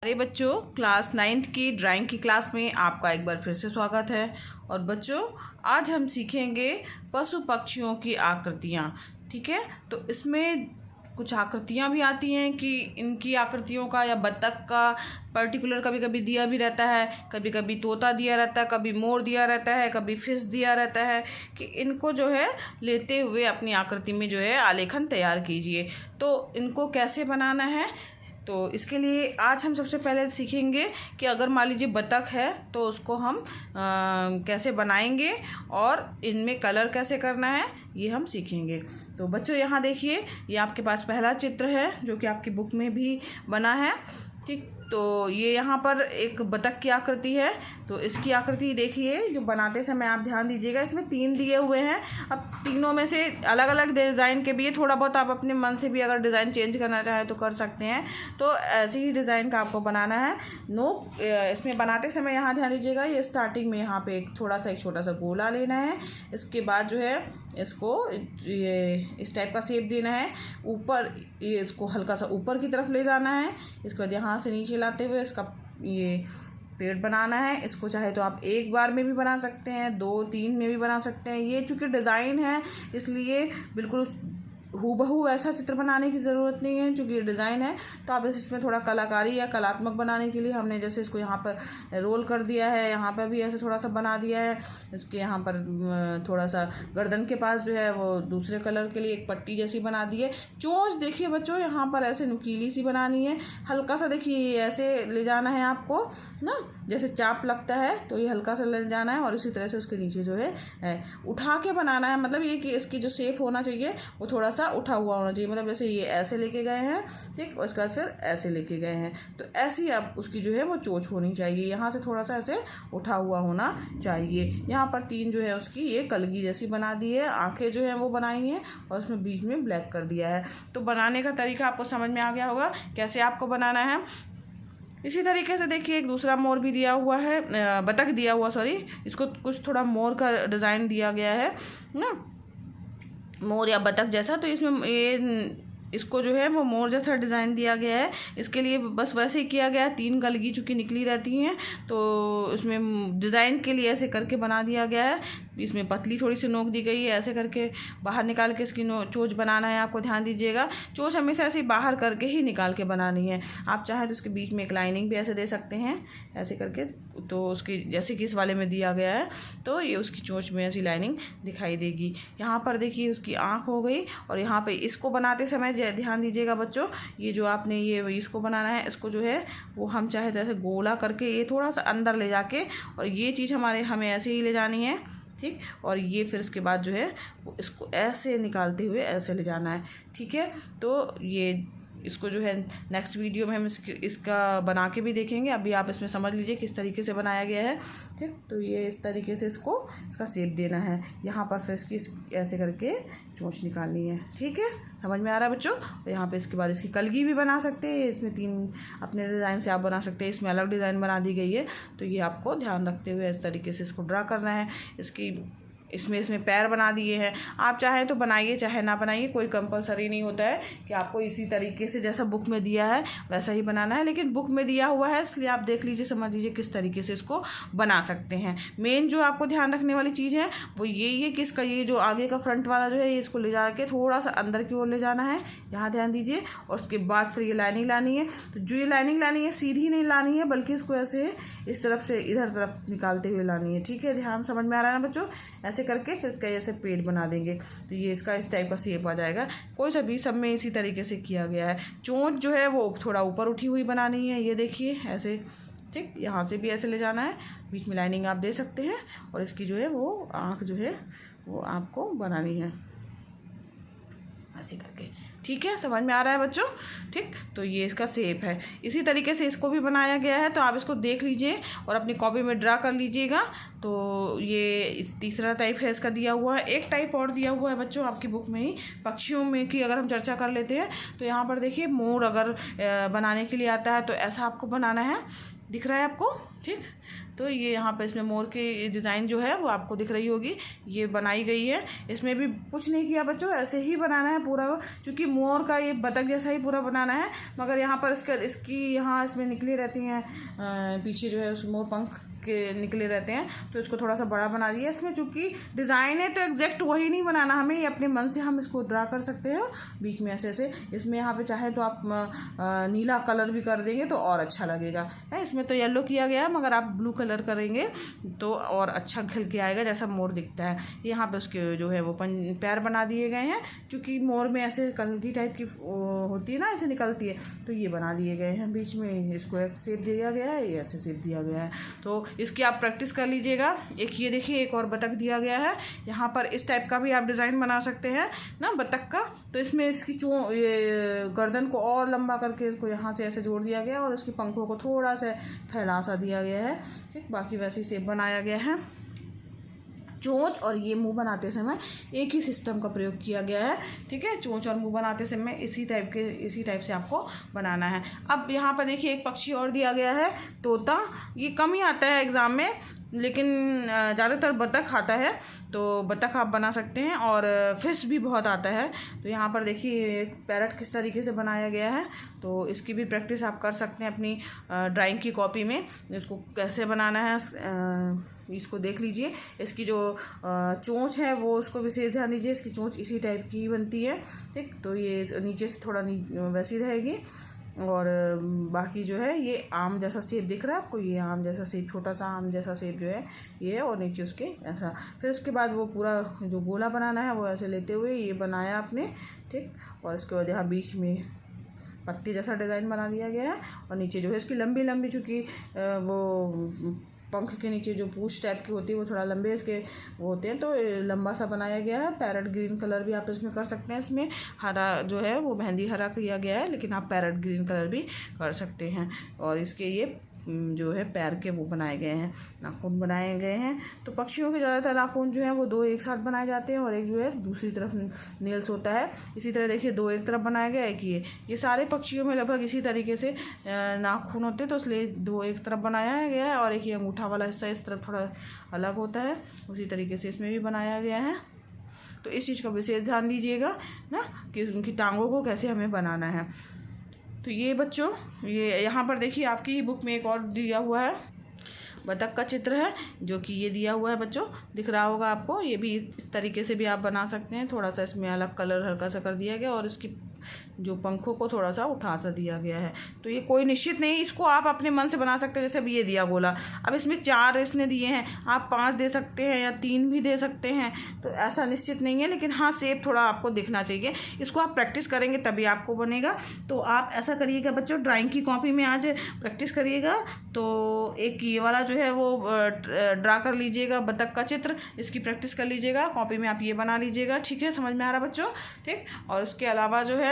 अरे बच्चों, class 9th की ड्राइंग की क्लास में आपका एक बार फिर से स्वागत है। और बच्चों, आज हम सीखेंगे पशु पक्षियों की आकृतियाँ। ठीक है, तो इसमें कुछ आकृतियाँ भी आती हैं कि इनकी आकृतियों का या बत्तख का पर्टिकुलर कभी कभी दिया भी रहता है, कभी कभी तोता दिया रहता है, कभी मोर दिया रहता है, कभी फिश दिया रहता है कि इनको जो है लेते हुए अपनी आकृति में जो है आलेखन तैयार कीजिए। तो इनको कैसे बनाना है, तो इसके लिए आज हम सबसे पहले सीखेंगे कि अगर मान लीजिए बतख है तो उसको हम कैसे बनाएंगे और इनमें कलर कैसे करना है ये हम सीखेंगे। तो बच्चों यहाँ देखिए, ये आपके पास पहला चित्र है जो कि आपकी बुक में भी बना है। ठीक, तो ये यहाँ पर एक बतख की आकृति है। तो इसकी आकृति देखिए, जो बनाते समय आप ध्यान दीजिएगा, इसमें 3 दिए हुए हैं। अब तीनों में से अलग अलग डिज़ाइन के भी है, थोड़ा बहुत आप अपने मन से भी अगर डिज़ाइन चेंज करना चाहें तो कर सकते हैं। तो ऐसे ही डिज़ाइन का आपको बनाना है। इसमें बनाते समय यहाँ ध्यान दीजिएगा, ये स्टार्टिंग में यहाँ पे एक छोटा सा गोला लेना है। इसके बाद जो है इसको ये इस टाइप का शेप देना है। ऊपर ये इसको हल्का सा ऊपर की तरफ ले जाना है। इसके बाद यहाँ से नीचे लाते हुए इसका ये पेड़ बनाना है। इसको चाहे तो आप एक बार में भी बना सकते हैं, 2-3 में भी बना सकते हैं। ये चूँकि डिज़ाइन है इसलिए बिल्कुल हूबहू ऐसा चित्र बनाने की ज़रूरत नहीं है, क्योंकि ये डिज़ाइन है। तो आप इसमें थोड़ा कलाकारी या कलात्मक बनाने के लिए हमने जैसे इसको यहाँ पर रोल कर दिया है, यहाँ पर भी ऐसे थोड़ा सा बना दिया है। इसके यहाँ पर थोड़ा सा गर्दन के पास जो है वो दूसरे कलर के लिए एक पट्टी जैसी बना दी है। चोंच देखिए बच्चों, यहाँ पर ऐसे नुकीली सी बनानी है। हल्का सा देखिए ऐसे ले जाना है आपको ना, जैसे चाप लगता है तो ये हल्का सा ले जाना है और इसी तरह से उसके नीचे जो है उठा के बनाना है। मतलब ये कि इसकी जो शेप होना चाहिए वो थोड़ा उठा हुआ होना चाहिए। मतलब जैसे ये ऐसे लेके गए हैं, ठीक, और इसका फिर ऐसे लेके गए हैं, तो ऐसी अब उसकी जो है वो चोंच होनी चाहिए। यहाँ से थोड़ा सा ऐसे उठा हुआ होना चाहिए। यहाँ पर 3 जो है उसकी ये कलगी जैसी बना दी है। आंखें जो है वो बनाई हैं और उसमें बीच में ब्लैक कर दिया है। तो बनाने का तरीका आपको समझ में आ गया होगा कैसे आपको बनाना है। इसी तरीके से देखिए, एक दूसरा मोर भी दिया हुआ है, बतख दिया हुआ, सॉरी, इसको कुछ थोड़ा मोर का डिज़ाइन दिया गया है ना, मोर या बतख जैसा। तो इसमें ये इसको जो है वो मोर जैसा डिज़ाइन दिया गया है। इसके लिए बस वैसे ही किया गया है, 3 कलगी चूँकि निकली रहती हैं तो इसमें डिज़ाइन के लिए ऐसे करके बना दिया गया है। इसमें पतली थोड़ी सी नोक दी गई है, ऐसे करके बाहर निकाल के इसकी चोंच बनाना है। आपको ध्यान दीजिएगा, चोंच हमेशा ऐसे बाहर करके ही निकाल के बनानी है। आप चाहें तो उसके बीच में एक लाइनिंग भी ऐसे दे सकते हैं, ऐसे करके। तो उसकी जैसे कि इस वाले में दिया गया है, तो ये उसकी चोंच में ऐसी लाइनिंग दिखाई देगी। यहाँ पर देखिए उसकी आँख हो गई। और यहाँ पर इसको बनाते समय ध्यान दीजिएगा बच्चों, ये जो आपने ये इसको बनाना है, इसको जो है वो हम चाहे तो ऐसे गोला करके ये थोड़ा सा अंदर ले जाके, और ये चीज़ हमें ऐसे ही ले जानी है, ठीक। और ये फिर इसके बाद जो है वो इसको ऐसे निकालते हुए ऐसे ले जाना है, ठीक है। तो ये इसको जो है नेक्स्ट वीडियो में हम इसका बना के भी देखेंगे। अभी आप इसमें समझ लीजिए किस तरीके से बनाया गया है, ठीक। तो ये इस तरीके से इसका शेप देना है। यहाँ पर फिर इसकी ऐसे करके चोंच निकालनी है, ठीक है। समझ में आ रहा है बच्चों। तो यहाँ पे इसके बाद इसकी कलगी भी बना सकते हैं। इसमें 3 अपने डिज़ाइन से आप बना सकते हैं, इसमें अलग डिज़ाइन बना दी गई है। तो ये आपको ध्यान रखते हुए इस तरीके से इसको ड्रा करना है। इसमें पैर बना दिए हैं। आप चाहें तो बनाइए, चाहे ना बनाइए, कोई कंपलसरी नहीं होता है कि आपको इसी तरीके से जैसा बुक में दिया है वैसा ही बनाना है। लेकिन बुक में दिया हुआ है इसलिए आप देख लीजिए, समझ लीजिए किस तरीके से इसको बना सकते हैं। मेन जो आपको ध्यान रखने वाली चीज़ है वो यही है कि इसका ये जो आगे का फ्रंट वाला जो है, ये इसको ले जा के थोड़ा सा अंदर की ओर ले जाना है, यहाँ ध्यान दीजिए। और उसके बाद फिर ये लाइनिंग लानी है। तो जो ये लाइनिंग लानी है सीधी नहीं लानी है, बल्कि इसको ऐसे इस तरफ से इधर तरफ निकालते हुए लानी है, ठीक है। ध्यान समझ में आ रहा है ना बच्चों। ऐसे करके फिर इसका ऐसे पेड़ बना देंगे तो ये इसका इस टाइप का शेप आ जाएगा। कोई सा भी सब में इसी तरीके से किया गया है। चोंच जो है वो थोड़ा ऊपर उठी हुई बनानी है, ये देखिए ऐसे, ठीक। यहाँ से भी ऐसे ले जाना है, बीच में लाइनिंग आप दे सकते हैं। और इसकी जो है वो आँख जो है वो आपको बनानी है ऐसे करके, ठीक है। समझ में आ रहा है बच्चों, ठीक। तो ये इसका शेप है। इसी तरीके से इसको भी बनाया गया है। तो आप इसको देख लीजिए और अपनी कॉपी में ड्रा कर लीजिएगा। तो ये तीसरा टाइप है इसका दिया हुआ है। एक टाइप और दिया हुआ है बच्चों आपकी बुक में ही, पक्षियों में की अगर हम चर्चा कर लेते हैं तो यहाँ पर देखिए मोर अगर बनाने के लिए आता है तो ऐसा आपको बनाना है। दिख रहा है आपको? ठीक। तो ये यहाँ पर इसमें मोर की डिज़ाइन जो है वो आपको दिख रही होगी, ये बनाई गई है। इसमें भी कुछ नहीं किया बच्चों, ऐसे ही बनाना है पूरा, क्योंकि मोर का ये बतख जैसा ही पूरा बनाना है। मगर यहाँ पर इसकी यहाँ इसमें निकली रहती हैं पीछे जो है उस मोर पंख के निकले रहते हैं, तो इसको थोड़ा सा बड़ा बना दिया। इसमें चूँकि डिज़ाइन है तो एग्जैक्ट वही नहीं बनाना हमें, ये अपने मन से हम इसको ड्रा कर सकते हैं बीच में ऐसे ऐसे। इसमें यहाँ पे चाहे तो आप नीला कलर भी कर देंगे तो और अच्छा लगेगा है। इसमें तो येलो किया गया है, मगर आप ब्लू कलर करेंगे तो और अच्छा खिल के आएगा जैसा मोर दिखता है। यहाँ पे उसके जो है वो पैर बना दिए गए हैं, क्योंकि मोर में ऐसे कलगी टाइप की होती है ना, ऐसे निकलती है, तो ये बना दिए गए हैं। बीच में इसको एक शेप दिया गया है, ये ऐसे शेप दिया गया है। तो इसकी आप प्रैक्टिस कर लीजिएगा। एक ये देखिए एक और बतख दिया गया है, यहाँ पर इस टाइप का भी आप डिज़ाइन बना सकते हैं ना बतख का। तो इसमें इसकी ये गर्दन को और लंबा करके इसको यहाँ से ऐसे जोड़ दिया गया और उसकी पंखों को थोड़ा सा फैला सा दिया गया है। ठीक, बाकी वैसी शेप बनाया गया है। चोंच और ये मुंह बनाते समय एक ही सिस्टम का प्रयोग किया गया है। ठीक है, चोंच और मुंह बनाते समय इसी टाइप से आपको बनाना है। अब यहाँ पर देखिए एक पक्षी और दिया गया है, तोता। ये कम ही आता है एग्ज़ाम में, लेकिन ज़्यादातर बतख आता है, तो बतख आप बना सकते हैं। और फिश भी बहुत आता है। तो यहाँ पर देखिए पैरट किस तरीके से बनाया गया है, तो इसकी भी प्रैक्टिस आप कर सकते हैं अपनी ड्राइंग की कॉपी में। इसको कैसे बनाना है इसको देख लीजिए। इसकी जो चोंच है वो उसको विशेष ध्यान दीजिए, इसकी चोंच इसी टाइप की बनती है। ठीक, तो ये नीचे से थोड़ा वैसी रहेगी। और बाकी जो है ये आम जैसा शेप दिख रहा है आपको, ये आम जैसा शेप, छोटा सा आम जैसा शेप जो है ये है, और नीचे उसके ऐसा। फिर उसके बाद वो पूरा जो गोला बनाना है वो ऐसे लेते हुए ये बनाया आपने। ठीक, और इसके बाद यहाँ बीच में पत्ती जैसा डिज़ाइन बना दिया गया है, और नीचे जो है इसकी लंबी लंबी, चूँकि वो पंख के नीचे जो पूंछ टाइप की होती है वो थोड़ा लंबे इसके वो होते हैं, तो लंबा सा बनाया गया है। पैरट ग्रीन कलर भी आप इसमें कर सकते हैं। इसमें हरा जो है वो मेहंदी हरा किया गया है, लेकिन आप पैरट ग्रीन कलर भी कर सकते हैं। और इसके ये जो है पैर के वो बनाए गए हैं, नाखून बनाए गए हैं। तो पक्षियों के ज़्यादातर नाखून जो है वो दो एक साथ बनाए जाते हैं, और एक जो है दूसरी तरफ नेल्स होता है। इसी तरह देखिए दो एक तरफ बनाया गया है कि ये सारे पक्षियों में लगभग इसी तरीके से नाखून होते हैं, तो इसलिए दो एक तरफ बनाया गया है। और एक ये अंगूठा वाला हिस्सा इस तरफ थोड़ा अलग होता है, उसी तरीके से इसमें भी बनाया गया है। तो इस चीज़ का विशेष ध्यान दीजिएगा ना कि उनकी टांगों को कैसे हमें बनाना है। तो ये बच्चों ये यहाँ पर देखिए आपकी ही बुक में एक और दिया हुआ है, बतख का चित्र है, जो कि ये दिया हुआ है बच्चों, दिख रहा होगा आपको। ये भी इस तरीके से भी आप बना सकते हैं। थोड़ा सा इसमें अलग कलर हल्का सा कर दिया गया, और इसकी जो पंखों को थोड़ा सा उठा सा दिया गया है। तो ये कोई निश्चित नहीं, इसको आप अपने मन से बना सकते हैं। जैसे अभी ये दिया गोला, अब इसमें 4 इसने दिए हैं, आप 5 दे सकते हैं या 3 भी दे सकते हैं, तो ऐसा निश्चित नहीं है। लेकिन हाँ, शेप थोड़ा आपको दिखना चाहिए। इसको आप प्रैक्टिस करेंगे तभी आपको बनेगा। तो आप ऐसा करिएगा बच्चों, ड्राइंग की कॉपी में आज प्रैक्टिस करिएगा। तो एक ये वाला जो है वो ड्रा कर लीजिएगा, बतख का चित्र, इसकी प्रैक्टिस कर लीजिएगा। कॉपी में आप ये बना लीजिएगा। ठीक है, समझ में आ रहा बच्चों? ठीक, और उसके अलावा जो है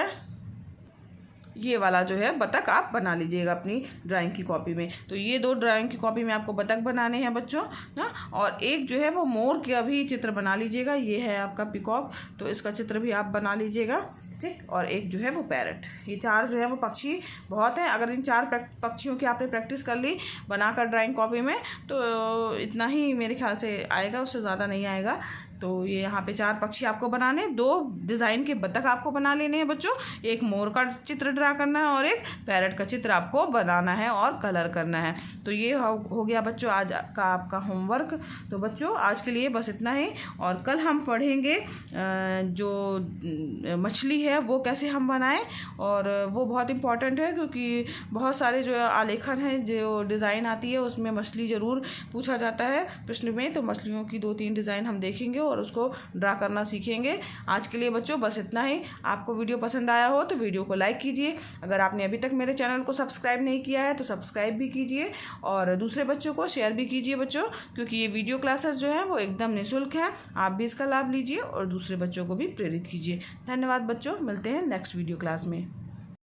ये वाला जो है बतख आप बना लीजिएगा अपनी ड्राइंग की कॉपी में। तो ये 2 ड्राइंग की कॉपी में आपको बतख बनाने हैं बच्चों ना। और एक जो है वो मोर का भी चित्र बना लीजिएगा। ये है आपका पिकॉक, तो इसका चित्र भी आप बना लीजिएगा। ठीक, और एक जो है वो पैरट। ये 4 जो है वो पक्षी बहुत हैं। अगर इन 4 पक्षियों की आपने प्रैक्टिस कर ली बनाकर ड्राइंग कॉपी में, तो इतना ही मेरे ख्याल से आएगा, उससे ज़्यादा नहीं आएगा। तो ये यहाँ पे 4 पक्षी आपको बनाने, 2 डिज़ाइन के बतख आपको बना लेने हैं बच्चों। एक मोर का चित्र ड्रा करना है और एक पैरट का चित्र आपको बनाना है और कलर करना है। तो ये हो गया बच्चों आज का आपका होमवर्क। तो बच्चों आज के लिए बस इतना ही, और कल हम पढ़ेंगे जो मछली है वो कैसे हम बनाएं। और वो बहुत इम्पॉर्टेंट है, क्योंकि बहुत सारे जो आलेखन है, जो डिज़ाइन आती है उसमें मछली ज़रूर पूछा जाता है प्रश्न में। तो मछलियों की 2-3 डिज़ाइन हम देखेंगे और उसको ड्रा करना सीखेंगे। आज के लिए बच्चों बस इतना ही। आपको वीडियो पसंद आया हो तो वीडियो को लाइक कीजिए। अगर आपने अभी तक मेरे चैनल को सब्सक्राइब नहीं किया है तो सब्सक्राइब भी कीजिए, और दूसरे बच्चों को शेयर भी कीजिए बच्चों, क्योंकि ये वीडियो क्लासेस जो है वो एकदम निःशुल्क है। आप भी इसका लाभ लीजिए और दूसरे बच्चों को भी प्रेरित कीजिए। धन्यवाद बच्चों, मिलते हैं नेक्स्ट वीडियो क्लास में।